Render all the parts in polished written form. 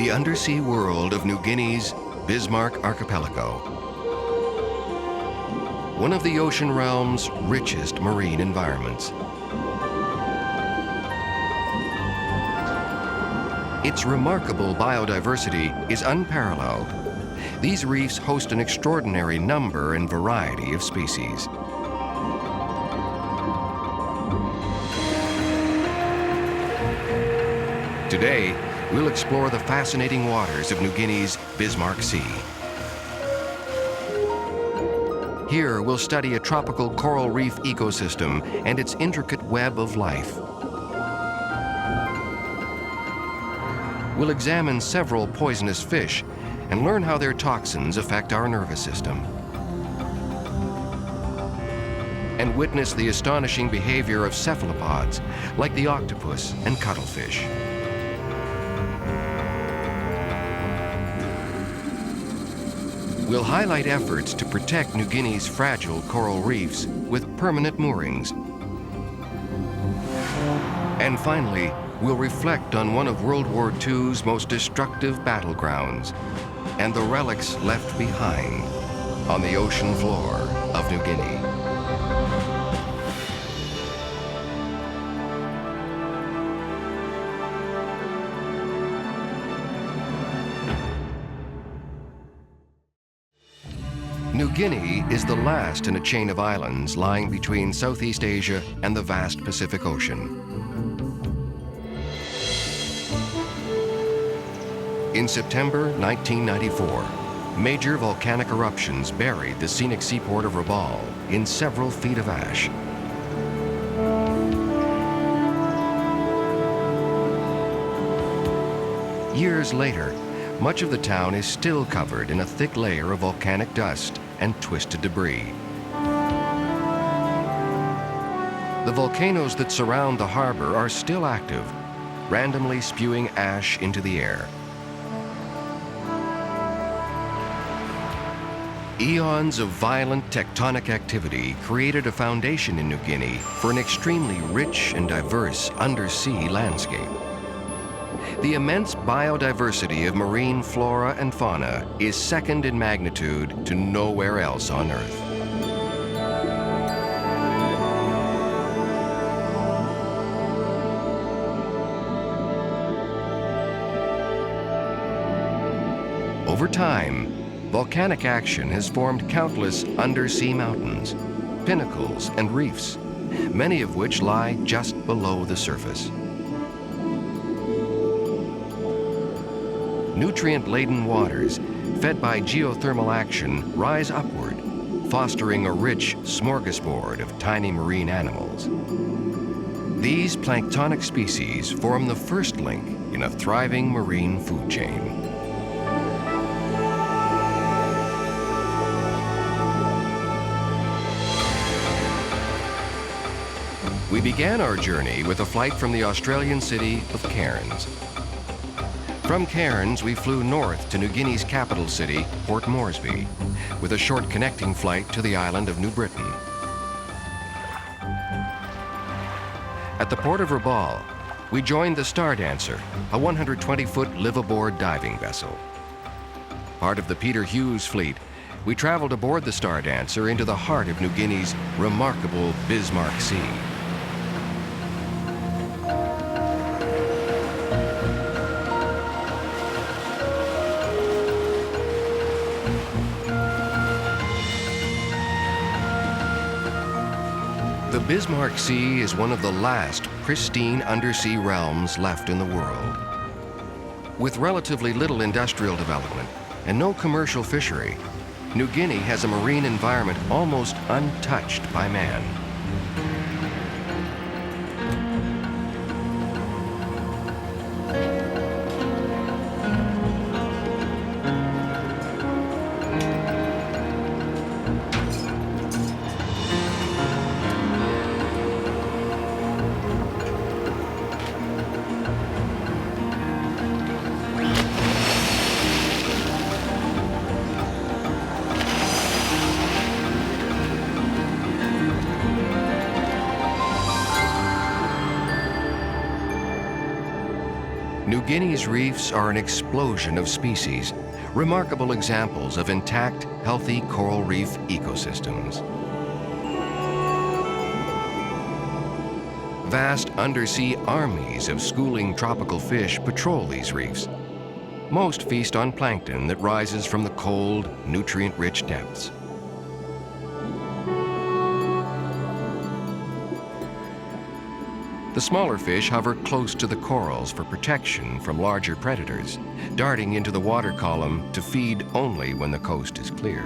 the undersea world of New Guinea's Bismarck Archipelago, one of the ocean realm's richest marine environments. Its remarkable biodiversity is unparalleled. These reefs host an extraordinary number and variety of species. Today, we'll explore the fascinating waters of New Guinea's Bismarck Sea. Here, we'll study a tropical coral reef ecosystem and its intricate web of life. We'll examine several poisonous fish and learn how their toxins affect our nervous system. And witness the astonishing behavior of cephalopods like the octopus and cuttlefish. We'll highlight efforts to protect New Guinea's fragile coral reefs with permanent moorings. And finally, we'll reflect on one of World War II's most destructive battlegrounds and the relics left behind on the ocean floor of New Guinea. New Guinea is the last in a chain of islands lying between Southeast Asia and the vast Pacific Ocean. In September 1994, major volcanic eruptions buried the scenic seaport of Rabaul in several feet of ash. Years later, much of the town is still covered in a thick layer of volcanic dust and twisted debris. The volcanoes that surround the harbor are still active, randomly spewing ash into the air. Eons of violent tectonic activity created a foundation in New Guinea for an extremely rich and diverse undersea landscape. The immense biodiversity of marine flora and fauna is second in magnitude to nowhere else on Earth. Over time, volcanic action has formed countless undersea mountains, pinnacles, and reefs, many of which lie just below the surface. Nutrient-laden waters, fed by geothermal action, rise upward, fostering a rich smorgasbord of tiny marine animals. These planktonic species form the first link in a thriving marine food chain. We began our journey with a flight from the Australian city of Cairns. From Cairns, we flew north to New Guinea's capital city, Port Moresby, with a short connecting flight to the island of New Britain. At the port of Rabaul, we joined the Star Dancer, a 120-foot live-aboard diving vessel. Part of the Peter Hughes fleet, we traveled aboard the Star Dancer into the heart of New Guinea's remarkable Bismarck Sea. The Bismarck Sea is one of the last pristine undersea realms left in the world. With relatively little industrial development and no commercial fishery, New Guinea has a marine environment almost untouched by man. New Guinea's reefs are an explosion of species, remarkable examples of intact, healthy coral reef ecosystems. Vast undersea armies of schooling tropical fish patrol these reefs. Most feast on plankton that rises from the cold, nutrient-rich depths. The smaller fish hover close to the corals for protection from larger predators, darting into the water column to feed only when the coast is clear.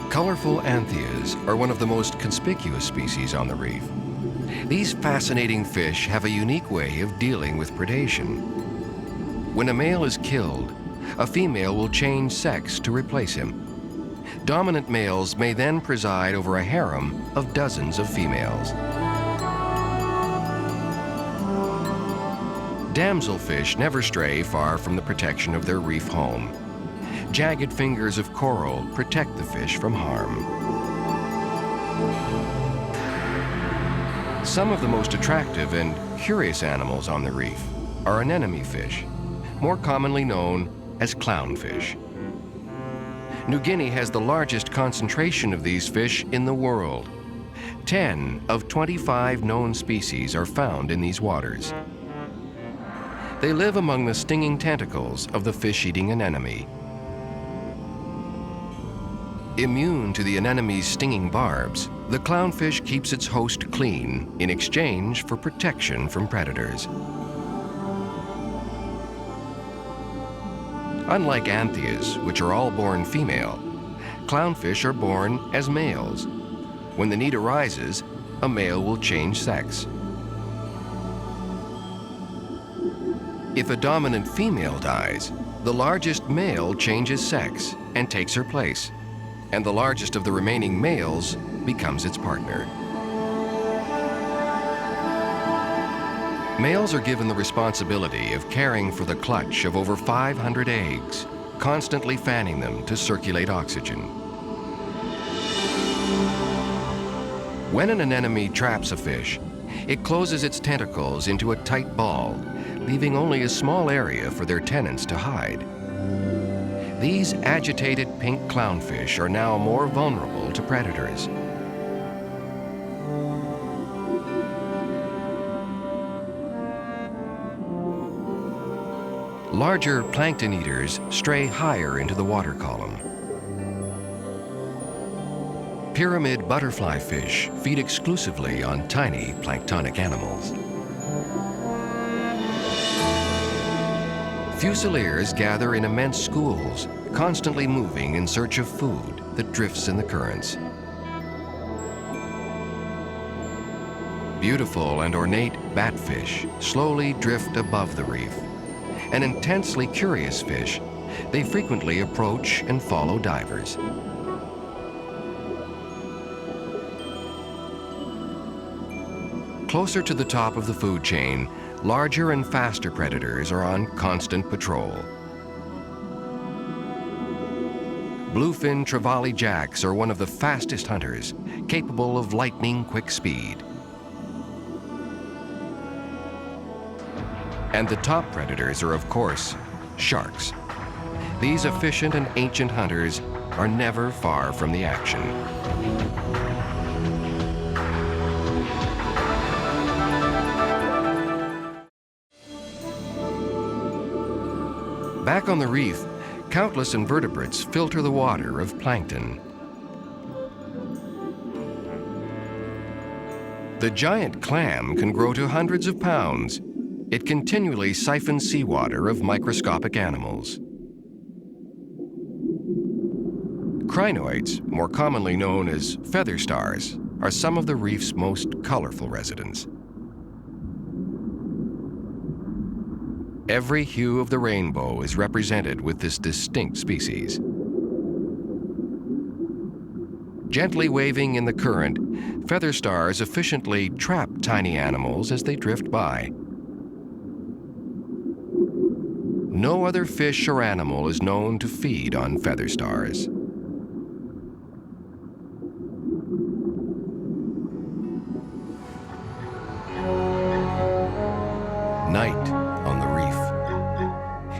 Colorful anthias are one of the most conspicuous species on the reef. These fascinating fish have a unique way of dealing with predation. When a male is killed, a female will change sex to replace him. Dominant males may then preside over a harem of dozens of females. Damselfish never stray far from the protection of their reef home. Jagged fingers of coral protect the fish from harm. Some of the most attractive and curious animals on the reef are anemone fish, more commonly known as clownfish. New Guinea has the largest concentration of these fish in the world. 10 of 25 known species are found in these waters. They live among the stinging tentacles of the fish-eating anemone. Immune to the anemone's stinging barbs, the clownfish keeps its host clean in exchange for protection from predators. Unlike anthias, which are all born female, clownfish are born as males. When the need arises, a male will change sex. If a dominant female dies, the largest male changes sex and takes her place, and the largest of the remaining males becomes its partner. Males are given the responsibility of caring for the clutch of over 500 eggs, constantly fanning them to circulate oxygen. When an anemone traps a fish, it closes its tentacles into a tight ball, leaving only a small area for their tenants to hide. These agitated pink clownfish are now more vulnerable to predators. Larger plankton eaters stray higher into the water column. Pyramid butterfly fish feed exclusively on tiny planktonic animals. Fusiliers gather in immense schools, constantly moving in search of food that drifts in the currents. Beautiful and ornate batfish slowly drift above the reef. An intensely curious fish, they frequently approach and follow divers. Closer to the top of the food chain, larger and faster predators are on constant patrol. Bluefin trevally jacks are one of the fastest hunters, capable of lightning-quick speed. And the top predators are, of course, sharks. These efficient and ancient hunters are never far from the action. Back on the reef, countless invertebrates filter the water of plankton. The giant clam can grow to hundreds of pounds. It continually siphons seawater of microscopic animals. Crinoids, more commonly known as feather stars, are some of the reef's most colorful residents. Every hue of the rainbow is represented with this distinct species. Gently waving in the current, feather stars efficiently trap tiny animals as they drift by. No other fish or animal is known to feed on feather stars.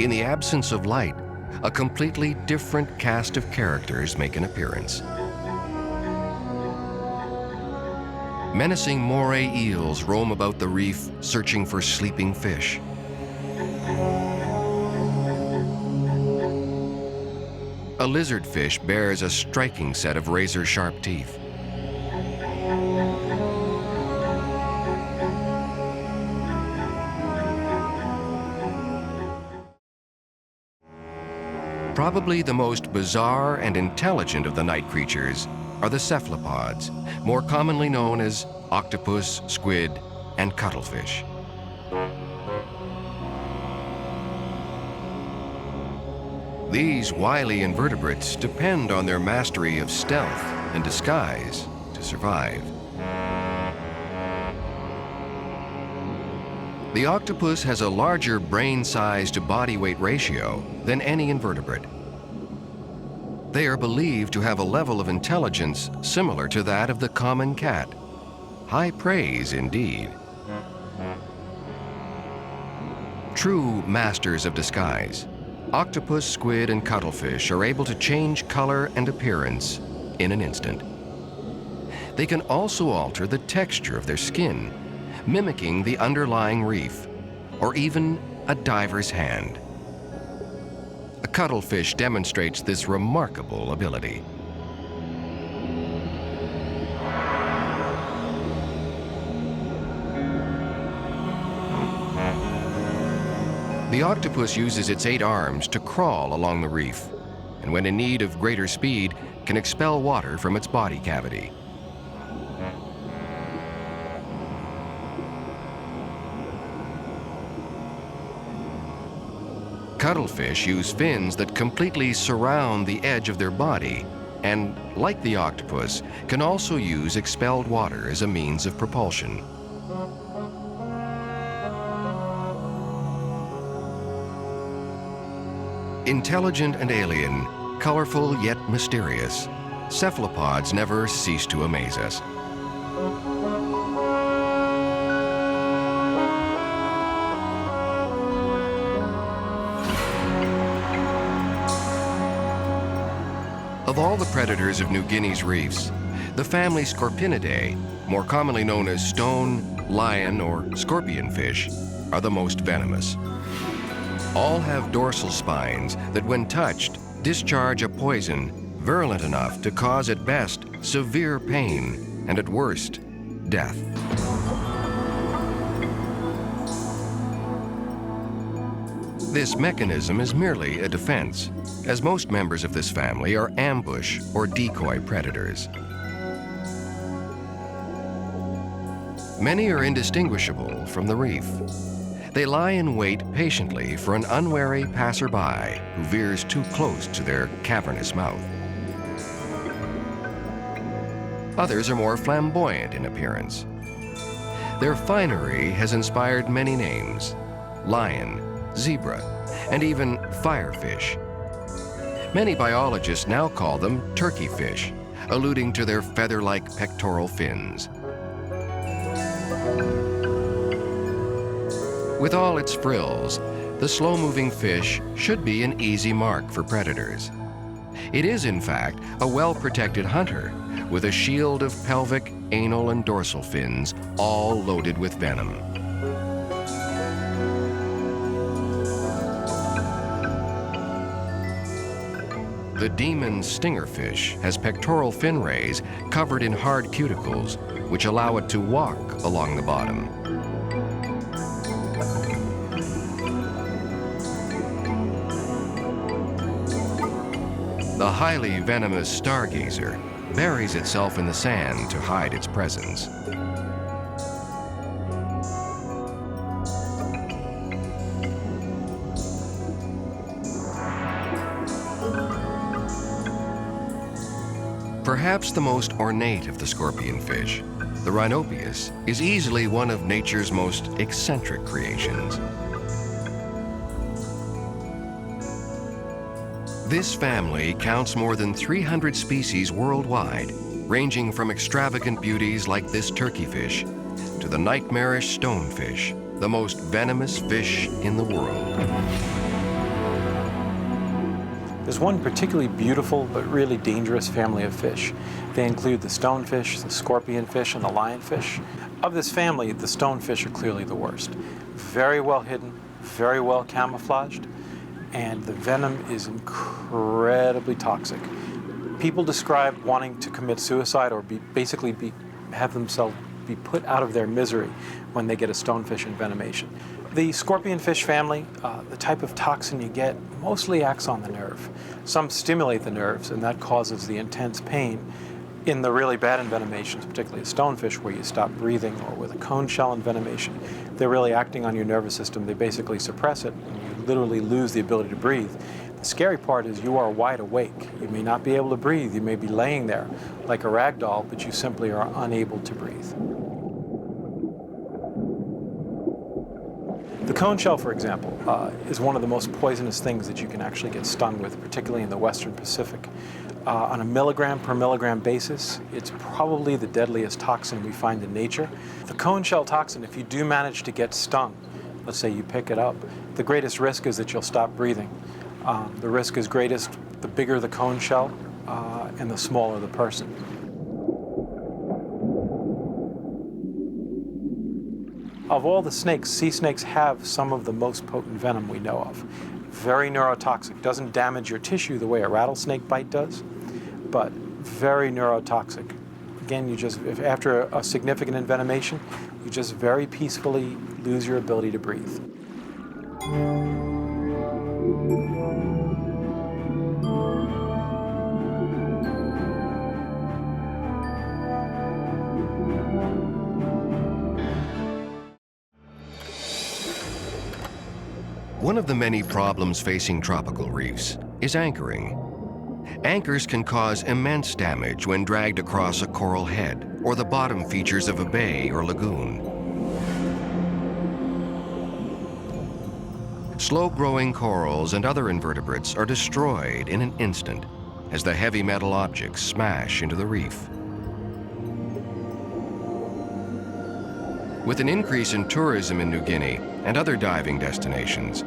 In the absence of light, a completely different cast of characters make an appearance. Menacing moray eels roam about the reef, searching for sleeping fish. A lizardfish bears a striking set of razor-sharp teeth. Probably the most bizarre and intelligent of the night creatures are the cephalopods, more commonly known as octopus, squid, and cuttlefish. These wily invertebrates depend on their mastery of stealth and disguise to survive. The octopus has a larger brain size to body weight ratio than any invertebrate. They are believed to have a level of intelligence similar to that of the common cat. High praise indeed. True masters of disguise, octopus, squid, and cuttlefish are able to change color and appearance in an instant. They can also alter the texture of their skin, mimicking the underlying reef, or even a diver's hand. A cuttlefish demonstrates this remarkable ability. The octopus uses its 8 arms to crawl along the reef, and when in need of greater speed, can expel water from its body cavity. Cuttlefish use fins that completely surround the edge of their body and, like the octopus, can also use expelled water as a means of propulsion. Intelligent and alien, colorful yet mysterious, cephalopods never cease to amaze us. Of all the predators of New Guinea's reefs, the family Scorpinidae, more commonly known as stone, lion, or scorpion fish, are the most venomous. All have dorsal spines that, when touched, discharge a poison virulent enough to cause at best severe pain and at worst death. This mechanism is merely a defense, as most members of this family are ambush or decoy predators. Many are indistinguishable from the reef. They lie in wait patiently for an unwary passerby who veers too close to their cavernous mouth. Others are more flamboyant in appearance. Their finery has inspired many names: lion, zebra, and even firefish. Many biologists now call them turkeyfish, alluding to their feather-like pectoral fins. With all its frills, the slow-moving fish should be an easy mark for predators. It is, in fact, a well-protected hunter, with a shield of pelvic, anal, and dorsal fins, all loaded with venom. The demon stingerfish has pectoral fin rays covered in hard cuticles, which allow it to walk along the bottom. The highly venomous stargazer buries itself in the sand to hide its presence. Perhaps the most ornate of the scorpion fish, the Rhinopeus, is easily one of nature's most eccentric creations. This family counts more than 300 species worldwide, ranging from extravagant beauties like this turkeyfish to the nightmarish stonefish, the most venomous fish in the world. There's one particularly beautiful but really dangerous family of fish. They include the stonefish, the scorpionfish, and the lionfish. Of this family, the stonefish are clearly the worst. Very well hidden, very well camouflaged, and the venom is incredibly toxic. People describe wanting to commit suicide or have themselves be put out of their misery when they get a stonefish envenomation. The scorpionfish family, the type of toxin you get, mostly acts on the nerve. Some stimulate the nerves, and that causes the intense pain. In the really bad envenomations, particularly a stonefish where you stop breathing, or with a cone shell envenomation, they're really acting on your nervous system. They basically suppress it, and you literally lose the ability to breathe. The scary part is you are wide awake. You may not be able to breathe. You may be laying there like a rag doll, but you simply are unable to breathe. The cone shell, for example, is one of the most poisonous things that you can actually get stung with, particularly in the Western Pacific. On a milligram per milligram basis, it's probably the deadliest toxin we find in nature. The cone shell toxin, if you do manage to get stung, let's say you pick it up, the greatest risk is that you'll stop breathing. The risk is greatest the bigger the cone shell and the smaller the person. Of all the snakes, sea snakes have some of the most potent venom we know of. Very neurotoxic, doesn't damage your tissue the way a rattlesnake bite does, but very neurotoxic. Again, if after a significant envenomation, you just very peacefully lose your ability to breathe. One of the many problems facing tropical reefs is anchoring. Anchors can cause immense damage when dragged across a coral head or the bottom features of a bay or lagoon. Slow-growing corals and other invertebrates are destroyed in an instant as the heavy metal objects smash into the reef. With an increase in tourism in New Guinea and other diving destinations,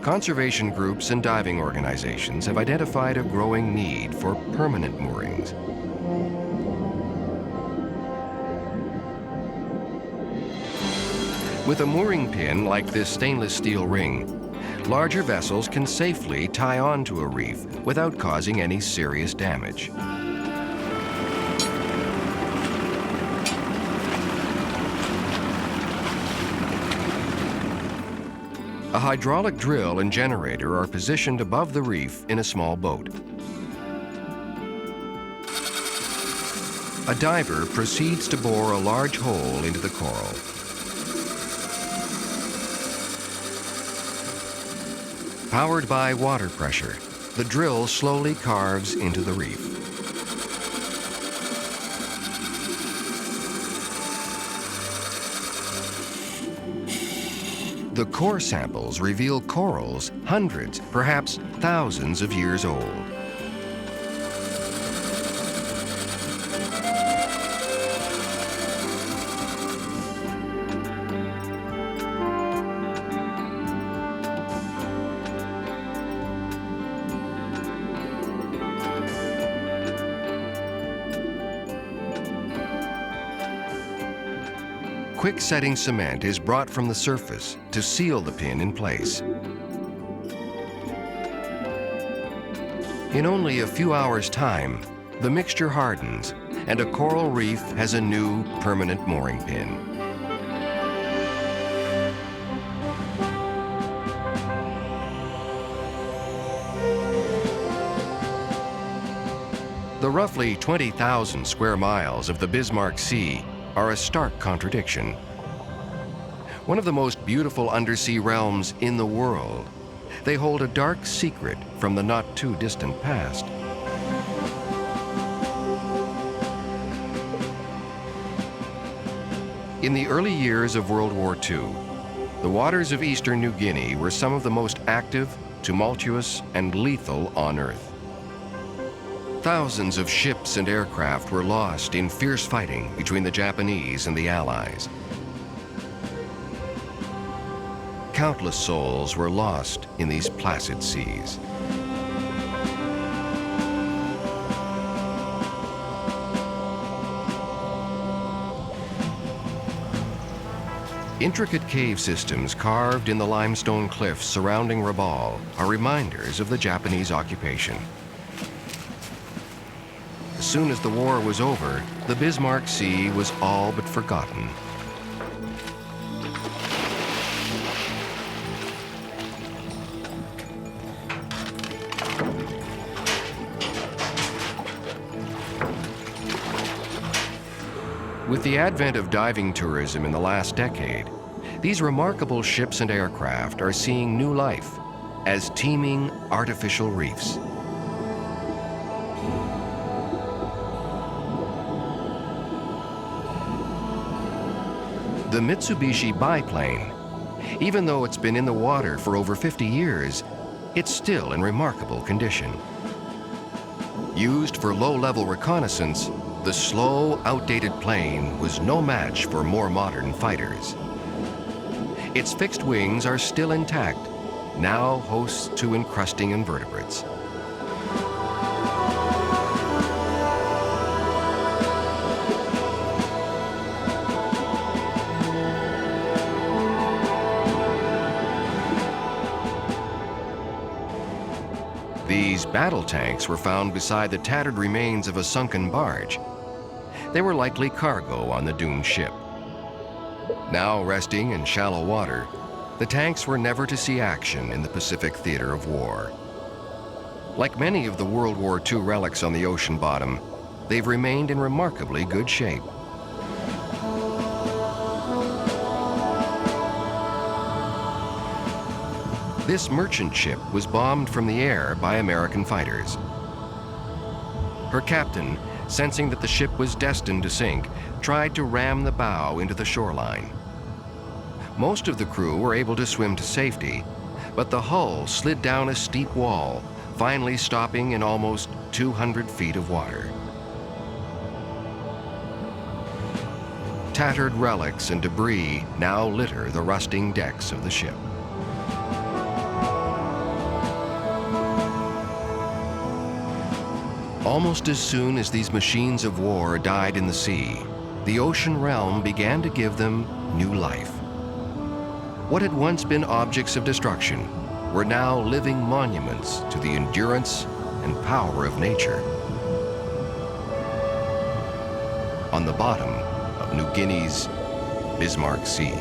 conservation groups and diving organizations have identified a growing need for permanent moorings. With a mooring pin like this stainless steel ring, larger vessels can safely tie onto a reef without causing any serious damage. A hydraulic drill and generator are positioned above the reef in a small boat. A diver proceeds to bore a large hole into the coral. Powered by water pressure, the drill slowly carves into the reef. The core samples reveal corals hundreds, perhaps thousands of years old. Quick-setting cement is brought from the surface to seal the pin in place. In only a few hours' time, the mixture hardens and a coral reef has a new permanent mooring pin. The roughly 20,000 square miles of the Bismarck Sea are a stark contradiction. One of the most beautiful undersea realms in the world, they hold a dark secret from the not-too-distant past. In the early years of World War II, the waters of eastern New Guinea were some of the most active, tumultuous, and lethal on Earth. Thousands of ships and aircraft were lost in fierce fighting between the Japanese and the Allies. Countless souls were lost in these placid seas. Intricate cave systems carved in the limestone cliffs surrounding Rabaul are reminders of the Japanese occupation. As soon as the war was over, the Bismarck Sea was all but forgotten. With the advent of diving tourism in the last decade, these remarkable ships and aircraft are seeing new life as teeming artificial reefs. The Mitsubishi biplane, even though it's been in the water for over 50 years, it's still in remarkable condition. Used for low-level reconnaissance, the slow, outdated plane was no match for more modern fighters. Its fixed wings are still intact, now hosts to encrusting invertebrates. These battle tanks were found beside the tattered remains of a sunken barge. They were likely cargo on the doomed ship. Now resting in shallow water, the tanks were never to see action in the Pacific theater of war. Like many of the World War II relics on the ocean bottom, they've remained in remarkably good shape. This merchant ship was bombed from the air by American fighters. Her captain, sensing that the ship was destined to sink, tried to ram the bow into the shoreline. Most of the crew were able to swim to safety, but the hull slid down a steep wall, finally stopping in almost 200 feet of water. Tattered relics and debris now litter the rusting decks of the ship. Almost as soon as these machines of war died in the sea, the ocean realm began to give them new life. What had once been objects of destruction were now living monuments to the endurance and power of nature. On the bottom of New Guinea's Bismarck Sea.